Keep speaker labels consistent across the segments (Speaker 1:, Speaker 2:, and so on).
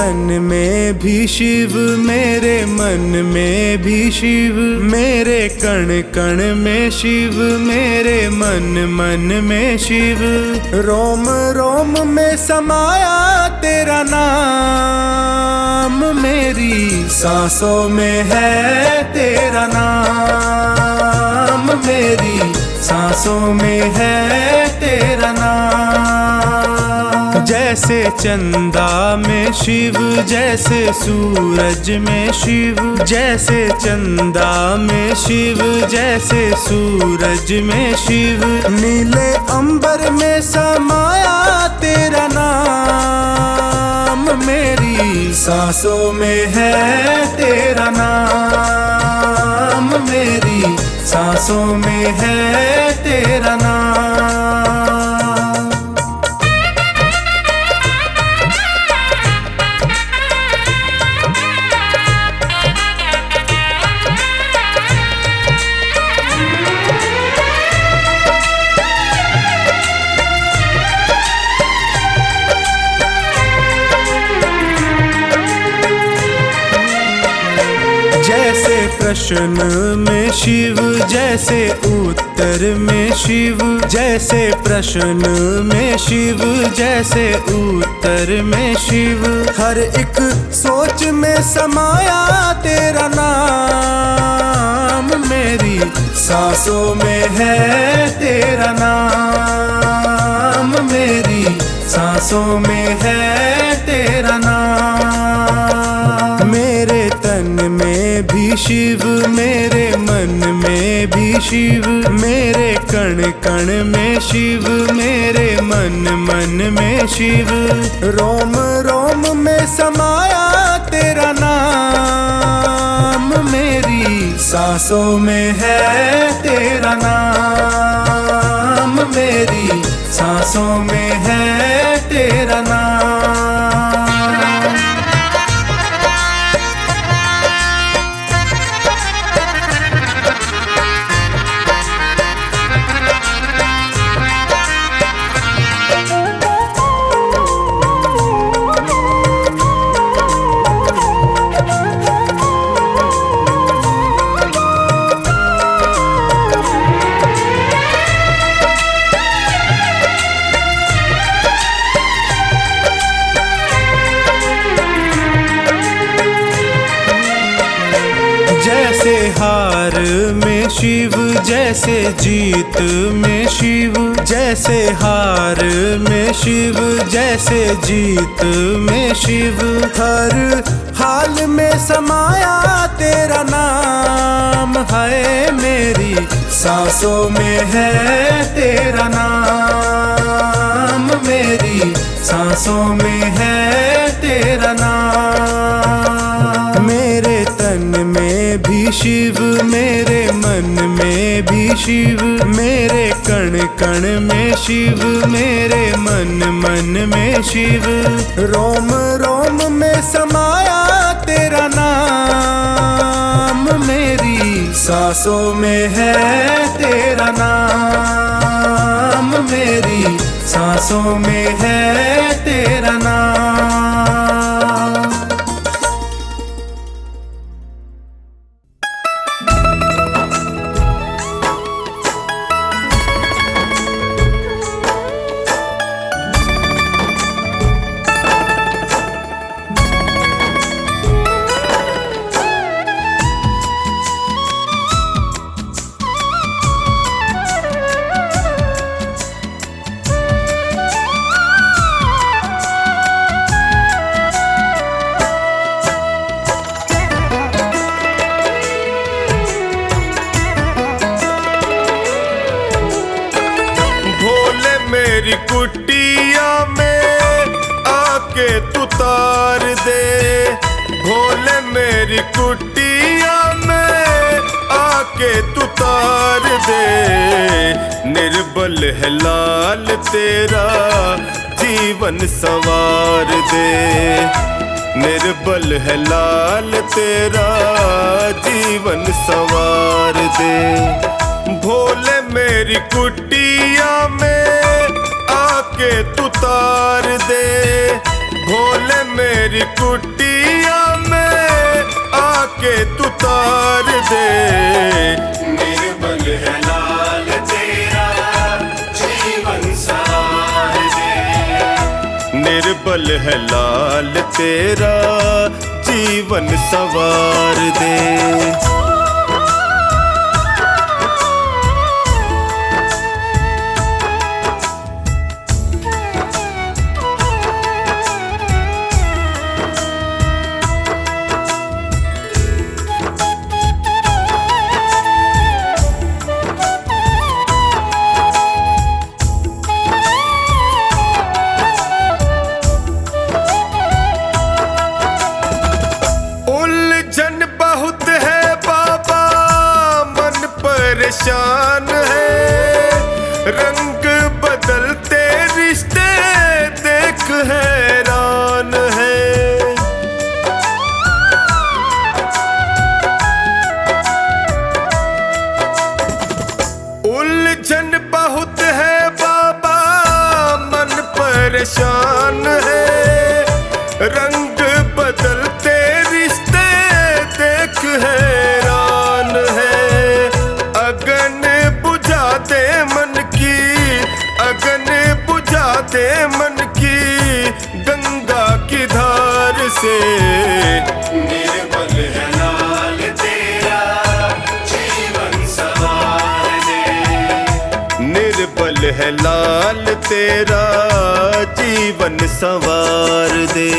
Speaker 1: तन में भी शिव, मेरे मन में भी शिव, मेरे कण कण में शिव, मेरे मन मन में शिव। रोम रोम में समाया तेरा नाम, मेरी सांसों में है तेरा नाम, मेरी सांसों में है तेरा नाम। जैसे चंदा में शिव, जैसे सूरज में शिव, जैसे चंदा में शिव, जैसे सूरज में शिव। नीले अंबर में समाया तेरा नाम, मेरी सांसों में है तेरा नाम, मेरी सांसों में है तेरा नाम। जैसे प्रश्न में शिव, जैसे उत्तर में शिव, जैसे प्रश्न में शिव, जैसे उत्तर में शिव। हर एक सोच में समाया तेरा नाम, मेरी सांसों में है तेरा नाम, मेरी सांसों में है तेरा नाम। मेरे तन में भी शिव, मेरे मन में भी शिव, मेरे कण कण में शिव, मेरे मन मन में शिव। रोम रोम में समाया तेरा नाम, मेरी सांसों में है तेरा नाम, मेरी सांसों में है तेरा नाम। जैसे हार में शिव, जैसे जीत में शिव, जैसे हार में शिव, जैसे जीत में शिव। हर हाल में समाया तेरा नाम है, मेरी सांसों में है तेरा नाम, मेरी सांसों में है तेरा नाम। मेरे तन में भी शिव, मेरे मन में भी शिव, मेरे कण कण में शिव, मेरे मन मन में शिव। रोम रोम में समाया तेरा नाम, मेरी सांसों में है तेरा नाम, मेरी सांसों में है तेरा नाम।
Speaker 2: मेरी कुटिया में आके तू तार दे, भोले मेरी कुटिया में आके तू तार दे। निर्बल है लाल तेरा जीवन संवार दे, निर्बल है लाल तेरा जीवन संवार दे। भोले मेरी कुटिया में आके तू तार दे, भोले मेरी कुटिया में आके तू तार दे।
Speaker 1: निर्बल है लाल तेरा जीवन सवार दे।
Speaker 2: निर्बल है लाल तेरा जीवन सवार दे। उलझन बहुत है बाबा मन परेशान है, रंग बदलते रिश्ते देख हैरान है। उलझन बहुत है बाबा मन परेशान है, रंग बदलते रिश्ते देख हैरान है। अगन बुझा दे मन की, अगन बुझा दे मन की गंगा की धार से।
Speaker 1: निर्बल है लाल तेरा जीवन सवार दे।
Speaker 2: निर्बल है लाल तेरा जीवन संवार दे।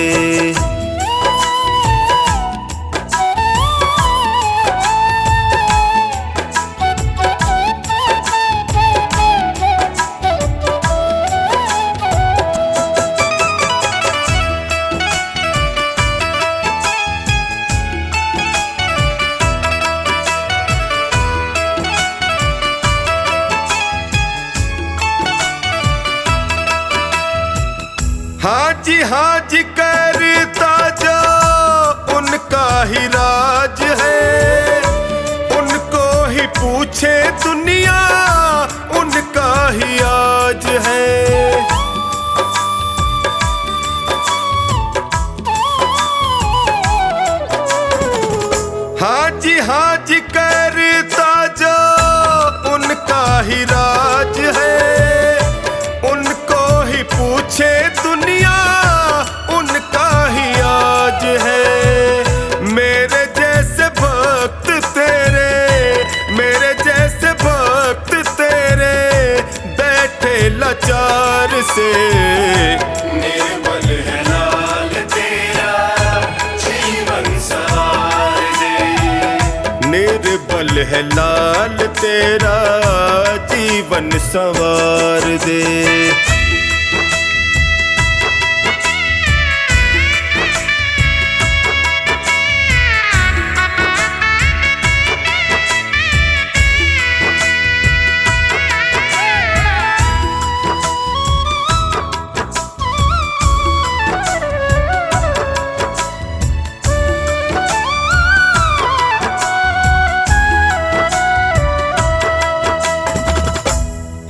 Speaker 2: हाँ जी करता जो उनका ही राज है, उनको ही पूछे दुनिया उनका ही आज है। हाँ जी करता जो उनका ही राज है, उनको ही पूछे दुनिया उनका ही आज है। मेरे जैसे भक्त तेरे, मेरे जैसे भक्त तेरे बैठे लाचार से।
Speaker 1: निर्बल है लाल तेरा जीवन सवार दे।
Speaker 2: निर्बल है लाल तेरा जीवन संवार दे।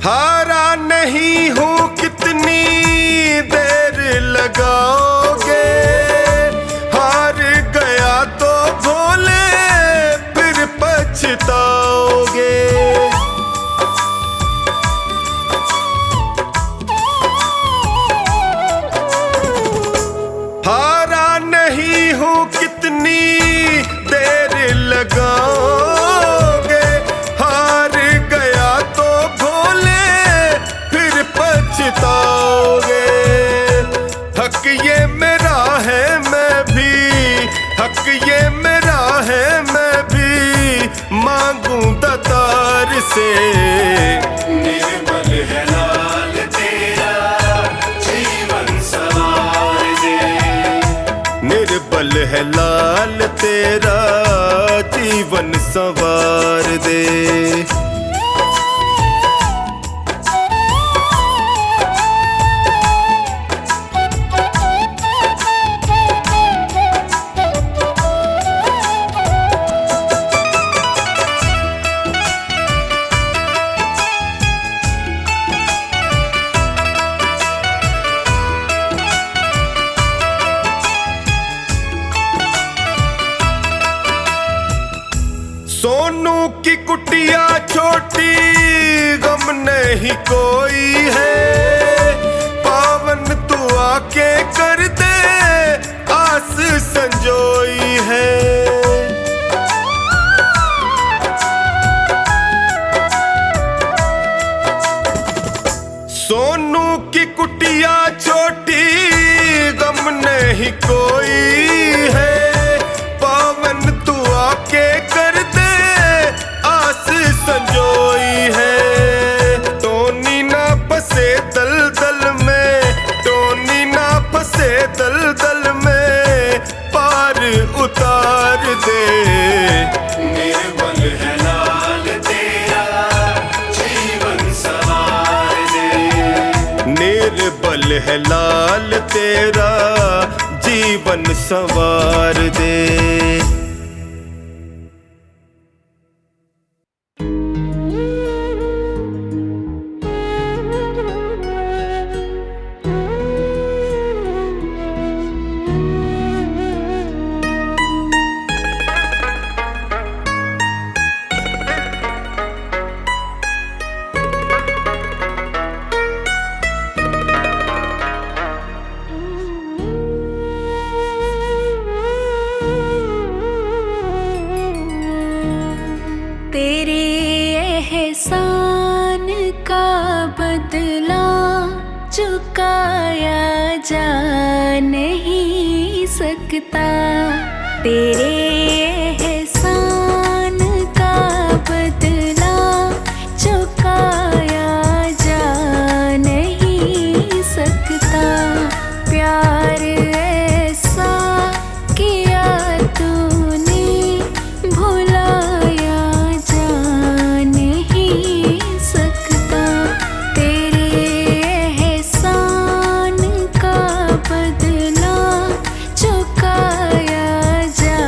Speaker 2: हारा नहीं हूँ कितनी देर लगाओगे, हार गया तो भोले फिर पछताओगे। हारा नहीं हूँ कितनी देर लगाओगे, हार गया तो पछताओगे। हक ये मेरा है मैं भी, हक ये मेरा है मैं भी मांगू दातार से।
Speaker 1: निर्बल है लाल तेरा जीवन सवार दे।
Speaker 2: निर्बल है लाल तेरा जीवन संवार दे। नहीं कोई है, पावन तू आके कर दे आस संजोई है। सोनू की कुटिया छोटी गम नहीं कोई है, पावन तू आके कर दे आस संजोई है। टोनी ना फंसे दलदल में, टोनी ना फंसे दलदल में, पार उतार दे। निर्बल है लाल तेरा जीवन सवार दे, निर्बल है लाल तेरा जीवन संवार दे।
Speaker 3: तेरे एहसान का बदला चुकाया जा नहीं सकता, तेरे एहसान का बदला चुकाया जा नहीं सकता। प्यार ऐसा किया तूने भुलाया जा नहीं सकता, तेरे एहसान का बदला चुकाया जा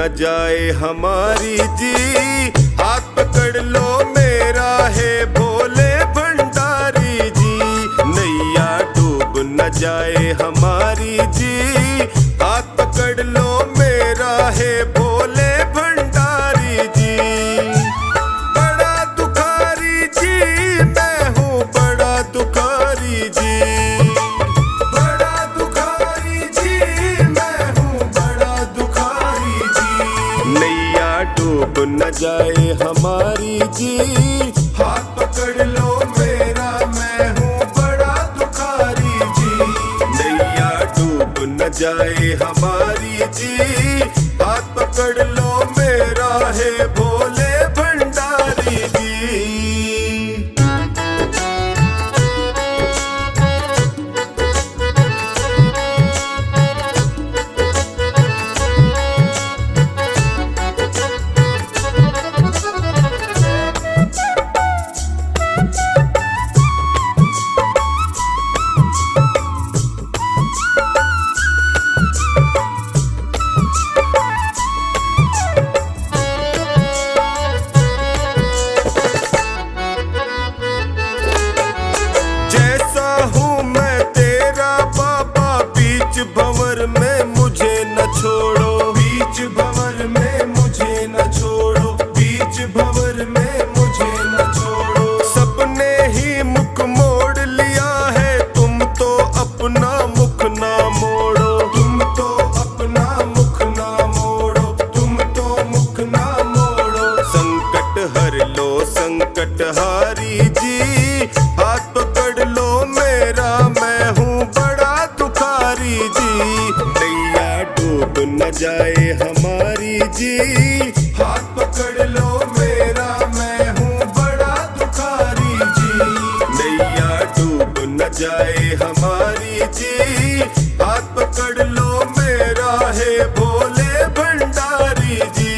Speaker 2: न जाए हमारी जी, हाथ पकड़ लो मेरा है भोले भंडारी जी। नैया डूब न जाए हमारी जी, हाथ पकड़ लो मेरा है भोले भंडारी जी। बड़ा दुखारी जी मैं हूँ, बड़ा दुखारी जी, बड़ा दुखारी जी मैं हूँ, बड़ा दुखारी जी। नैया डूब न जाए हमारी जी, हाथ पकड़ लो मेरा मैं हूँ बड़ा दुखारी जी। नैया डूब न जाए हमारी जी, हाथ पकड़ लो मेरा है भोले भंडारी जी। जैसा हूँ मैं तेरा बाबा, बीच भंवर में मुझे न छोड़ो, बीच भंवर में मुझे न छोड़ो, बीच भंवर में मुझे न छोड़ो। सबने ही मुख मोड़ लिया है, तुम तो अपना मुख ना मोड़ो, तुम तो अपना मुख ना मोड़ो, तुम तो मुख ना मोड़ो। संकट हर लो संकट हारी जी, हाथ पकड़ लो मेरा मैं हूँ बड़ा दुखारी जी। नैया डूब न जाए हमारी जी, हाथ पकड़ लो मेरा मैं हूँ बड़ा दुखारी जी। नैया डूब न जाए हमारी जी, हाथ पकड़ लो मेरा है भोले भंडारी जी।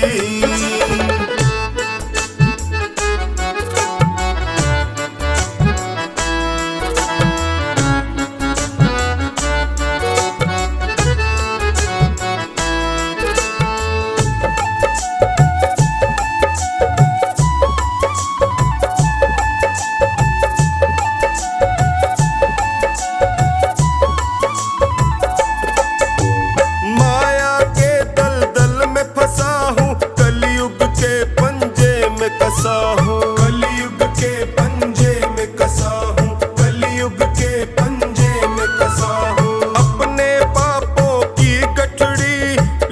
Speaker 2: माया के दलदल में फंसा हूँ, कलयुग के पंजे में कसा हूँ, कलयुग के पंजे में कसा हूँ, कलयुग के पंजे में कसा हूँ। अपने पापों की गठड़ी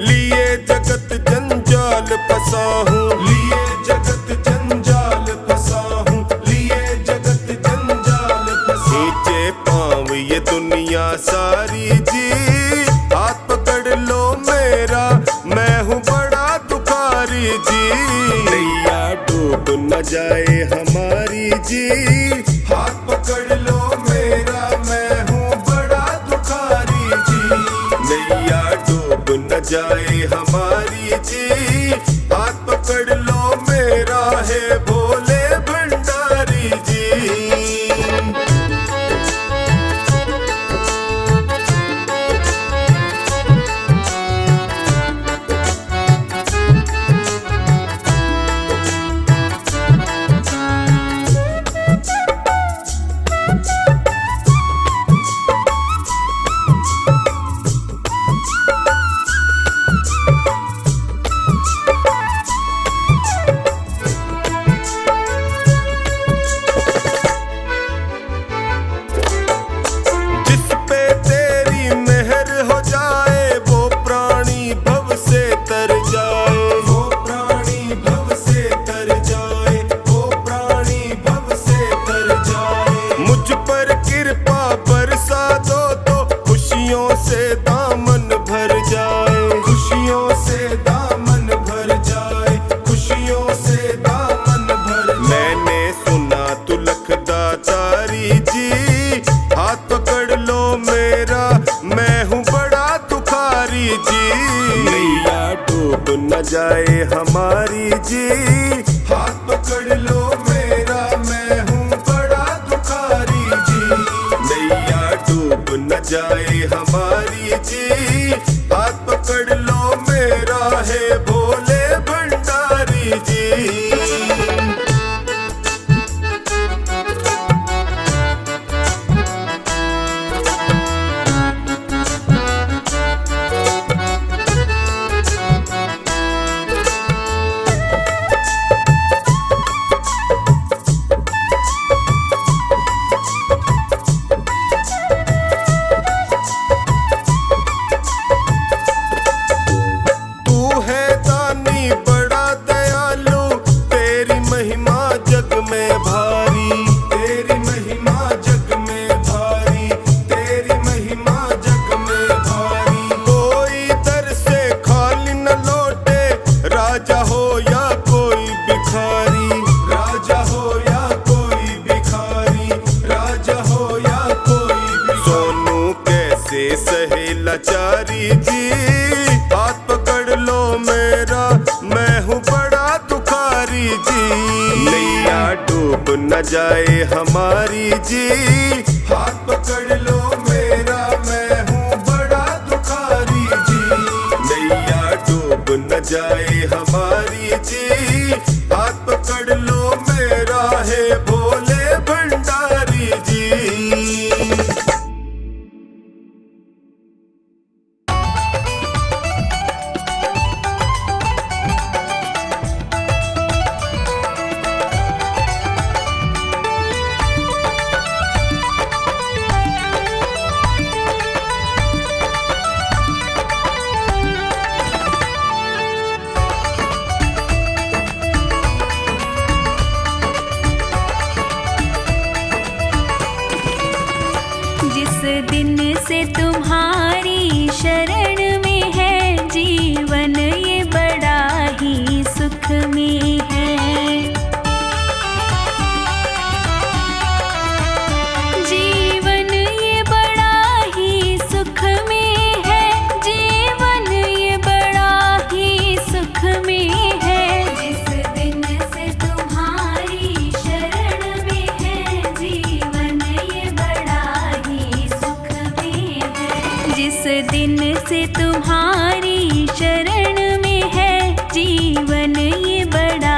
Speaker 2: लिए जगत जंजाल फंसा हूँ, लिए जगत जंजाल फंसा हूँ, लिए जगत जंजाल फंसा। नीचे पाँव ये दुनिया सारी जी, हाथ पकड़ लो मेरा मैं हूँ बड़ा दुखारी जी। नैया डूब न जाए हमारी जी, हाथ पकड़ लो मेरा मैं हूँ बड़ा दुखारी जी। नैया डूब न जाए हमारी जी, हाथ पकड़ लो मेरा है भोले भंडारी जी। जिस पे तेरी मेहर हो जाए, वो प्राणी भव से तर जाए, वो प्राणी भव से तर जाए, वो प्राणी भव से तर जाए। मुझ पर कृपा बरसा दो तो खुशियों से दामन भर जाए, खुशियों से दामन भर जाए, खुशियों से दामन भर जाए। मैंने सुना तू लखदातारी जी, हाथ पकड़ लो मेरा मैं हूँ बड़ा दुखारी जी। नैया डूब न जाए हमारी जी, हाथ पकड़ लो मेरा मैं हूँ बड़ा दुखारी जी। नैया डूब न जाए हमारी जी, हाथ पकड़ लो मेरा है भोले में भारी, तेरी महिमा जग में भारी, तेरी महिमा जग में भारी। कोई दर से खाली न लौटे, राजा हो या कोई भिखारी, राजा हो या कोई भिखारी, राजा हो या कोई भिखारी। सोनू कैसे सहे लाचारी जी, हाथ पकड़ लो मेरा, मैं हूँ बड़ा दुखारी जी। नैया डूब न जाए हमारी जी, हाथ पकड़ लो मेरा, मैं हूँ बड़ा दुखारी जी। नैया डूब न जाए हमारी जी, हाथ पकड़ लो मेरा, है भोले भंडारी जी।
Speaker 3: जिस दिन से तुम्हारी शरण में है जीवन, ये बड़ा ही सुख में है। जीवन ये बड़ा ही सुख में है, जीवन ये बड़ा ही सुख में है। जिस दिन से तुम्हारी शरण में है जीवन, ये बड़ा ही सुख में है। जिस दिन से तुम्हारी शरण में है जीवन, ये बड़ा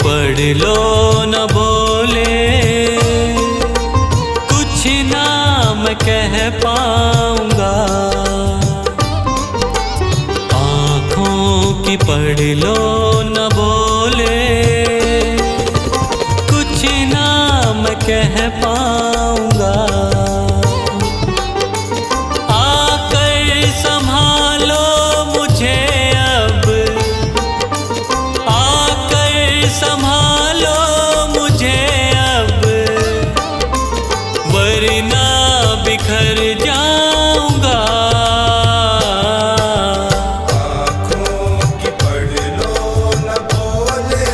Speaker 4: पढ़ लो न बोले, कुछ ना मैं कह पाऊंगा। आँखों की पढ़ लो न बोले, कुछ ना मैं कह पाऊंगा। आकर संभालो मुझे अब, आकर संभालो मुझे अब, वरना बिखर जाऊंगा।
Speaker 2: आँखों की पढ़ लो न बोले,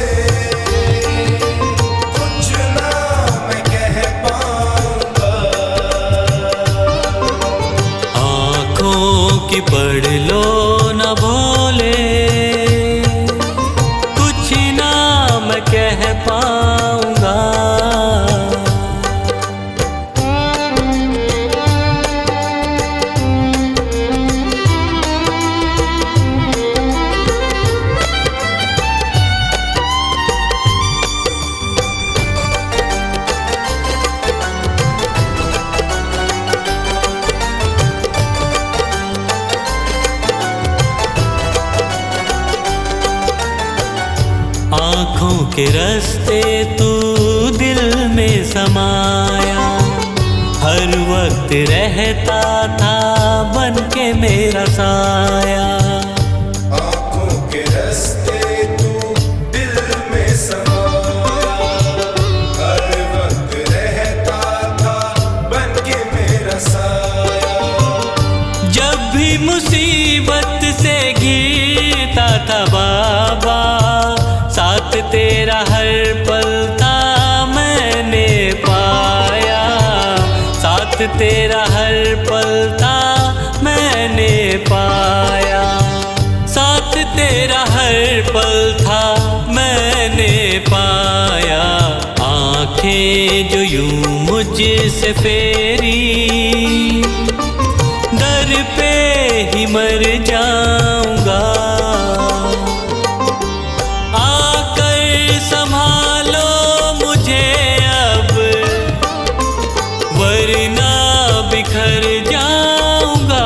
Speaker 2: कुछ ना मैं कह पाऊंगा।
Speaker 4: आँखों की पढ़ लो न बोले, कुछ ना मैं कह पाऊंगा। आँखों के रास्ते तू दिल में समाया, हर वक्त रहता था बन के मेरा साया।
Speaker 2: आँखों के रास्ते तू दिल में समाया, हर वक्त रहता था बन के मेरा साया।
Speaker 4: जब भी मुसीबत से घिरता था बाबा, साथ तेरा हर पल था मैंने पाया। साथ तेरा हर पल था मैंने पाया। साथ तेरा हर पल था मैंने पाया। आँखें जो यूं मुझसे फेरी, दर पे ही मर जाऊंगा। आकर संभालो मुझे अब, वरना बिखर जाऊंगा।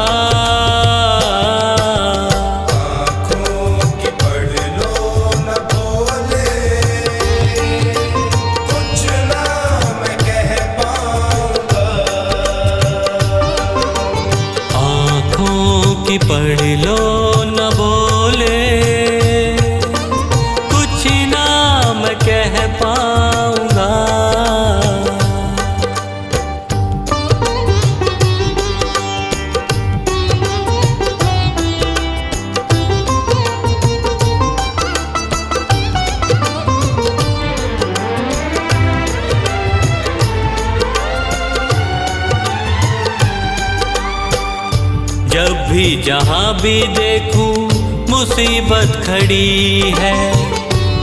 Speaker 2: आँखों की पढ़ लो न बोले, कुछ ना मैं कह पाऊंगा।
Speaker 4: आँखों की पढ़ लो न बोले, कुछ ना मैं कह पाऊंगा। जब भी जहाँ भी देखूं मुसीबत खड़ी है,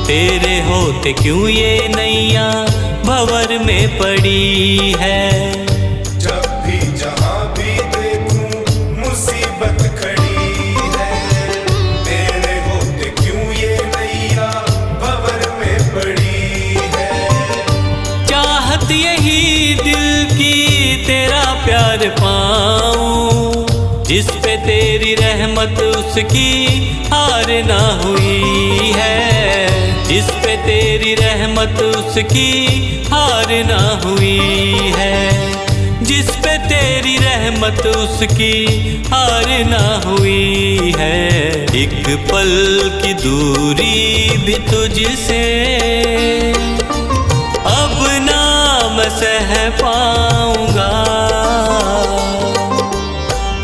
Speaker 4: तेरे होते क्यों ये नैया भंवर में पड़ी है।
Speaker 2: जब भी जहाँ भी देखूं मुसीबत खड़ी है, तेरे होते क्यों ये नैया भंवर में पड़ी है।
Speaker 4: चाहत यही दिल की तेरा प्यार पाऊं, जिस पे तेरी रहमत उसकी हार ना हुई है। जिस पे तेरी रहमत उसकी हार ना हुई है। जिस पे तेरी रहमत उसकी हार ना हुई है। एक पल की दूरी भी तुझसे अब ना मैं सह पाऊंगा।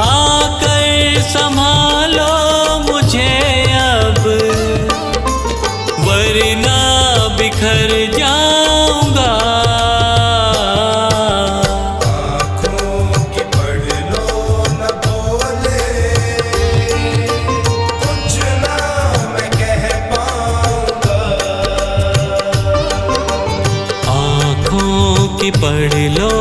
Speaker 4: आकर संभालो मुझे अब, वरना बिखर जाऊंगा।
Speaker 2: आँखों की पढ़ लो न बोले, कुछ ना मैं कह पाऊंगा।
Speaker 4: आँखों की पढ़ लो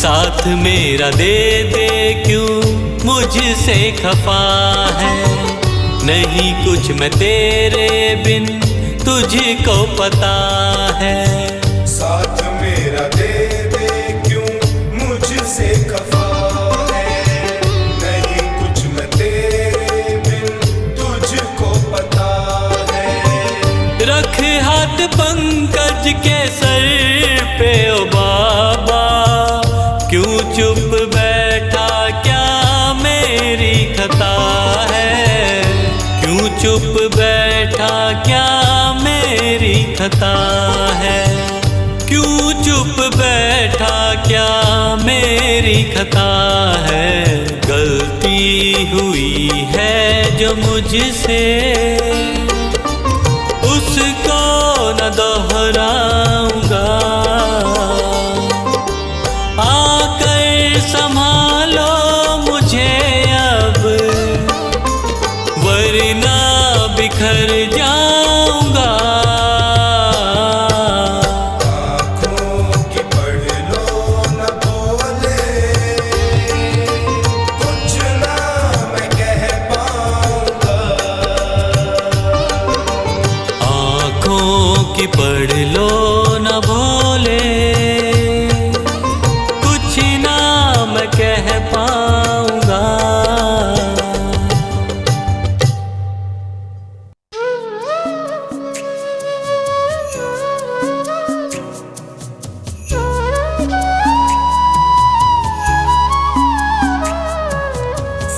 Speaker 4: साथ मेरा दे दे क्यों मुझसे खफा है। नहीं कुछ मैं तेरे बिन तुझको पता है।
Speaker 2: साथ मेरा दे दे क्यों मुझसे खफा है। नहीं कुछ मैं तेरे बिन तुझको पता है।
Speaker 4: रख हाथ पंकज के सर पे ओ बाबा, क्यों चुप बैठा क्या मेरी खता है। क्यों चुप बैठा क्या मेरी खता है। क्यों चुप बैठा क्या मेरी खता है। गलती हुई है जो मुझसे उसको न दोहराऊंगा। आकर संभालो मुझे अब, वरना बिखर जाऊंगा।
Speaker 2: आँखों की पढ़ लो न बोले, कुछ ना मैं कह पाऊंगा।
Speaker 4: आँखों की पढ़ लो न भोले, कुछ ना मैं कह पाऊंगा।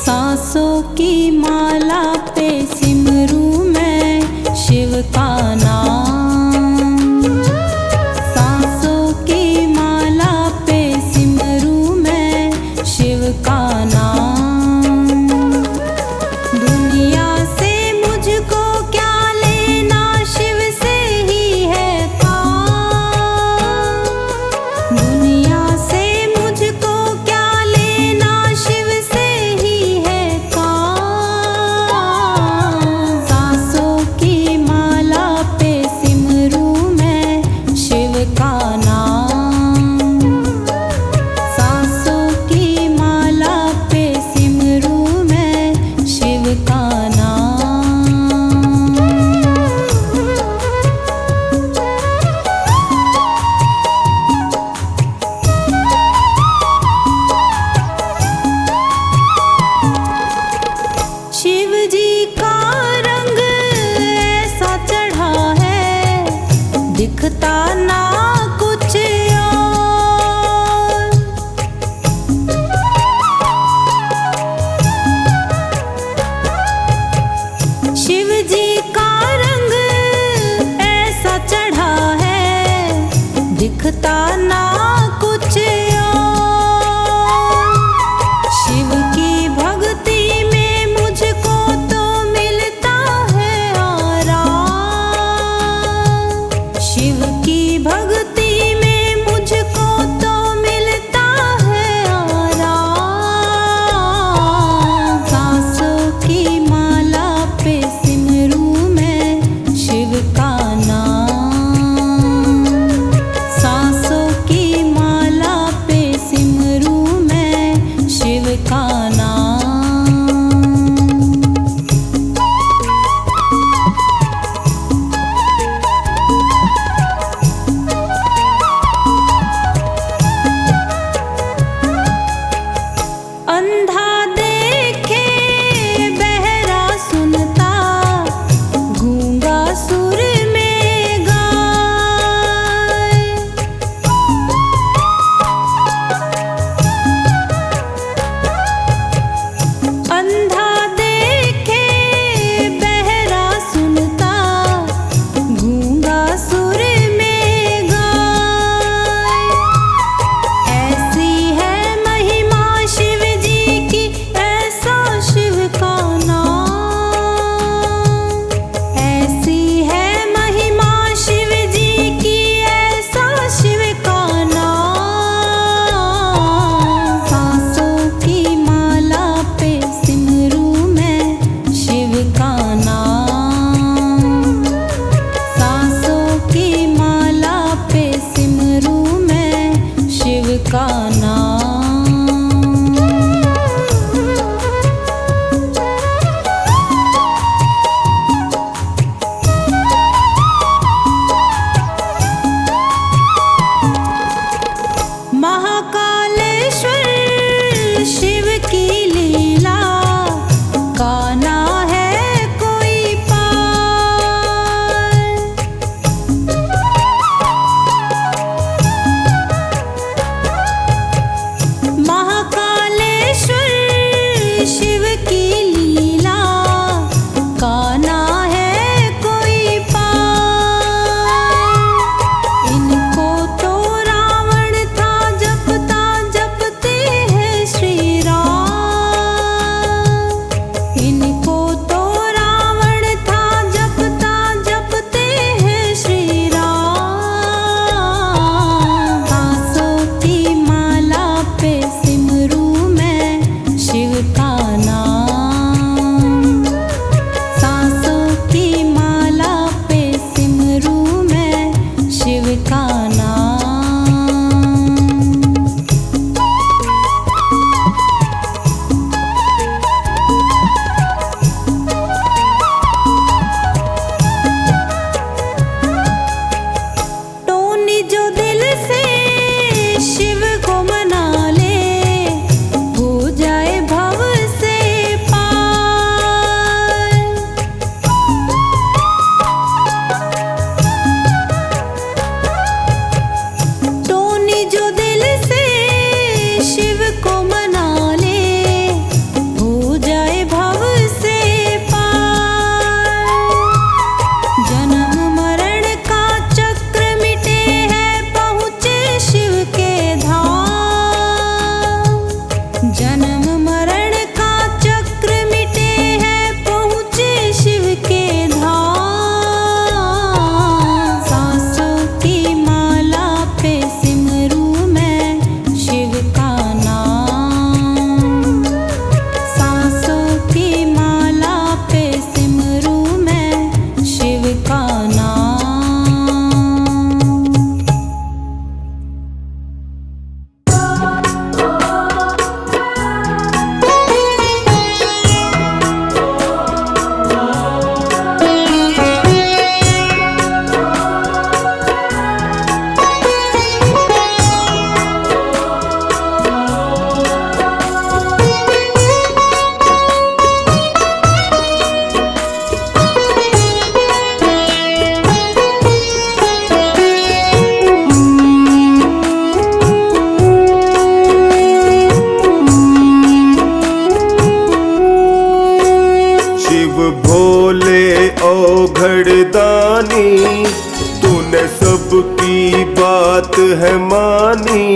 Speaker 3: सांसों की माला पे सिमरूं मैं शिव का नाम। सांसों की माला पे सिमरूं मैं शिव का नाम। दुनिया से मुझको क्या लेना, शिव से ही है काम। दुनिया से मुझको क्या लेना, शिव से ही है काम। सांसों की माला पे सिमरूं मैं शिव का नाम। सांसों की माला पे सिमरूं मैं शिव का नाम। शिव जी का रंग ऐसा चढ़ा है, दिखता ना कुछ और। शिव जी का रंग ऐसा चढ़ा है, दिखता ना कुछ और। शिव की भक्ति में मुझको तो मिलता है आराम। शिव की भक्ति में मुझको तो मिलता है आराम। सांसों की माला पे सिमरूं मैं शिव का नाम। सांसों की माला पे सिमरूं मैं शिव का नाम। अंधा देखे बहरा सुनता, गूंगा सुर में गाए। अंधा देखे बहरा सुनता, गूंगा सुर में गाए। ऐसी है महिमा शिव जी की, ऐसा शिव का नाम। ऐसी है महिमा शिव जी की, ऐसा शिव का नाम। सांसों की माला पे सिमरूं मैं शिव का नाम। सांसों की माला पे सिमरूं मैं शिव का नाम।
Speaker 5: महाकालेश्वर शिव की लीला का ना है कोई पार। महाकालेश्वर शिव की लीला का ना है कोई पार। इनको तो रावण था जपता जपते हैं श्री राम। इनको तो रावण था जपता जपते हैं श्री राम। सांसों की माला पे सिमरू मैं शिव का नाम। सांसों की माला पे सिमरू मैं शिव का नाम। टोनी जो दिल से शिव को मना ले हो जाए भव से पार। टोनी जो दिल से शिव को मना ले हो जाए भव से पार। जन्म मरण का चक्र मिटे है पहुँचे शिव के धाम। जन्म मरण का चक्र मिटे है पहुँचे शिव के धाम। सांसों की माला पे सिमरू मैं शिव का नाम। सांसों की माला पे सिमरू मैं शिव का नाम।
Speaker 2: शिव भोले औघड़दानी तूने सबकी बात है मानी।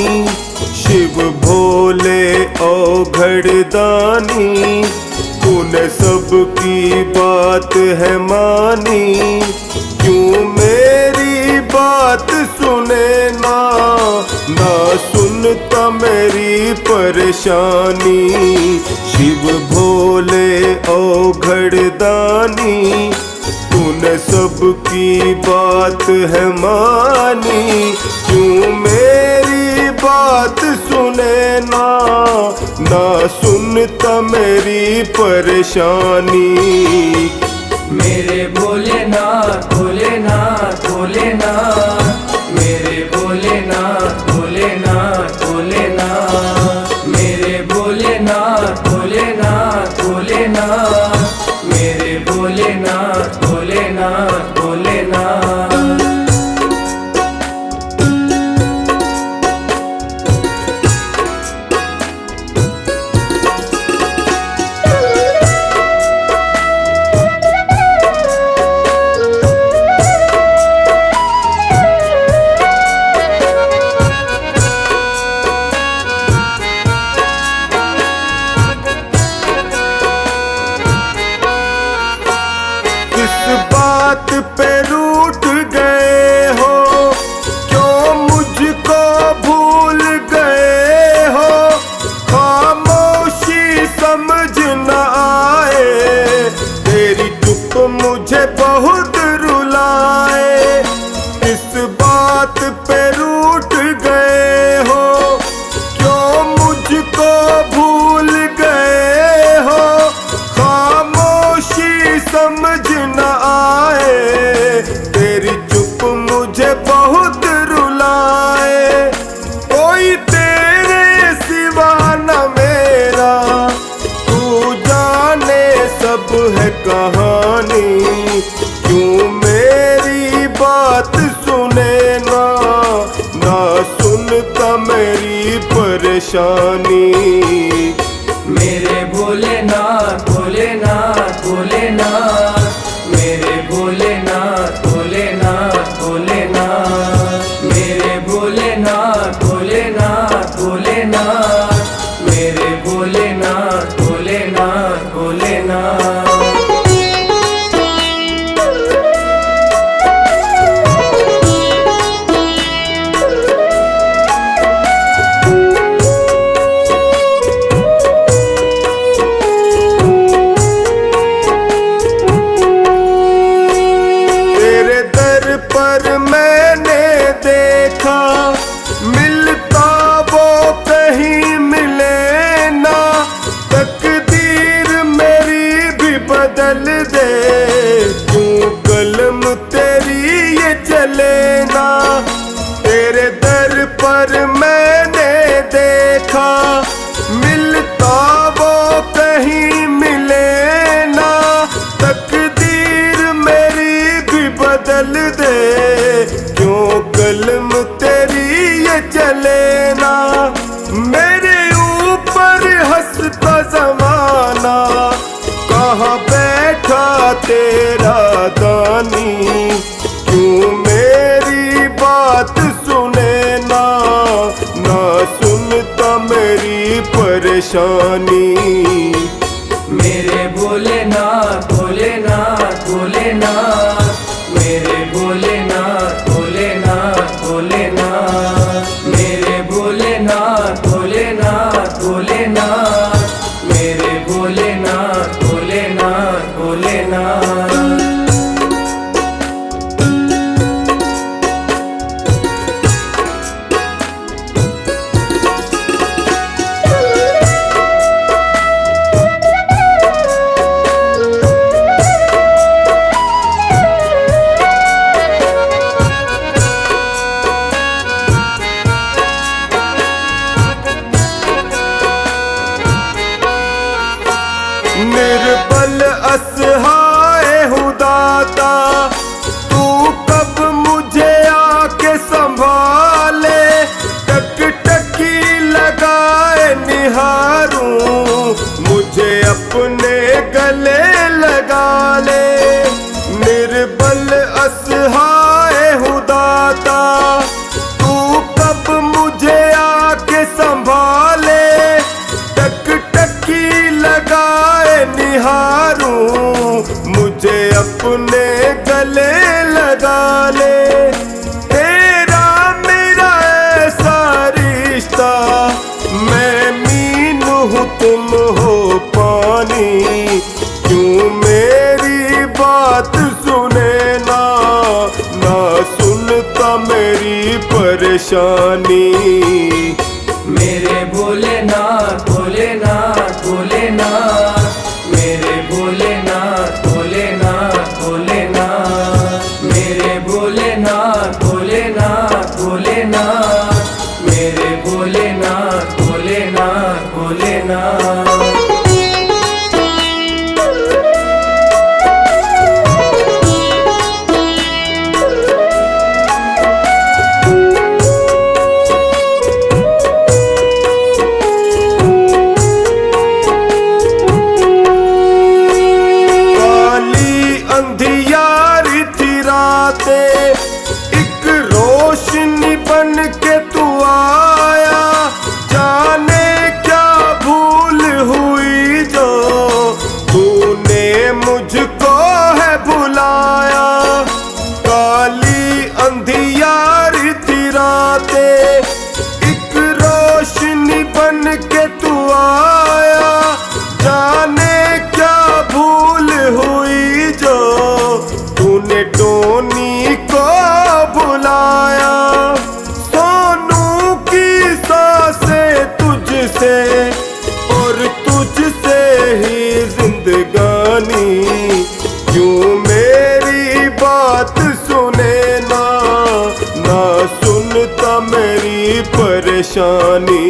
Speaker 2: शिव भोले औघड़दानी तूने सबकी बात है मानी। क्यों मेरी बात सुने ना सुनता मेरी परेशानी। शिव भोले औघड़दानी तूने सबकी बात है मानी। क्यों मेरी बात सुने ना सुनता मेरी परेशानी।
Speaker 6: मेरे भोलेनाथ भोलेनाथ भोलेनाथ, मेरे भोलेनाथ भोलेनाथ भोलेनाथ, मेरे भोलेनाथ भोलेनाथ भोलेनाथ, मेरे भोलेनाथ भोलेनाथ भोलेनाथ।
Speaker 2: कहानी, क्यों मेरी बात सुने ना, ना सुनता मेरी परेशानी।
Speaker 6: मेरे भोलेनाथ भोलेनाथ भोलेनाथ, मेरे भोलेनाथ भोलेनाथ भोलेनाथ, मेरे भोलेनाथ भोलेनाथ भोलेनाथ, मेरे भोलेनाथ भोलेनाथ भोलेनाथ।
Speaker 2: पर मैंने देखा मिलता वो कहीं मिले ना, तकदीर मेरी भी बदल दे, क्यों कलम तेरी ये चले ना। तेरे दर पर मैंने देखा मिलता वो कहीं मिले ना, तकदीर मेरी भी बदल दे, क्यों कलम तेरी ये चले ना। मेरे ऊपर हंसता जमाना, कहाँ बैठा तेरा दानी, क्यों मेरी बात सुने ना, ना सुनता मेरी परेशानी।
Speaker 6: मेरे भोलेनाथ भोलेनाथ भोलेनाथ, मेरे भोलेनाथ भोलेनाथ भोलेनाथ, मेरे भोलेनाथ भोलेनाथ भोलेनाथ, मेरे भोलेनाथ भोलेनाथ भोलेनाथ।
Speaker 2: निर्बल असहाय हूँ दाता, तू कब मुझे आके संभाले, टकटकी लगाए निहारूं, मुझे अपने गले लगा ले। निर्बल असहाय हूँ दाता, तू कब मुझे आके संभाले, टकटकी लगाए निहारूं, मुझे अपने गले लगा ले। तेरा मेरा ऐसा रिश्ता, मैं मीन हूँ तुम हो पानी, क्यों मेरी बात सुने ना, ना सुनता मेरी परेशानी।
Speaker 6: मेरे भोलेनाथ भोलेनाथ भोलेनाथ, मेरे भोलेनाथ भोलेनाथ भोलेनाथ, मेरे भोलेनाथ भोलेनाथ भोलेनाथ, मेरे भोलेनाथ भोलेनाथ भोलेनाथ।
Speaker 2: अंधियारी थी रातें, एक रोशनी बन के तू आया, जाने क्या भूल हुई जो तूने मुझको है भुलाया। काली अंधियारी थी रातें, एक रोशनी बन के तू आया, जाने क्या भूल हुई जो तूने टोनी को बुलाया। सोनू की सांसें तुझसे और तुझसे ही जिंदगानी, क्यों मेरी बात सुने ना, ना सुनता मेरी परेशानी।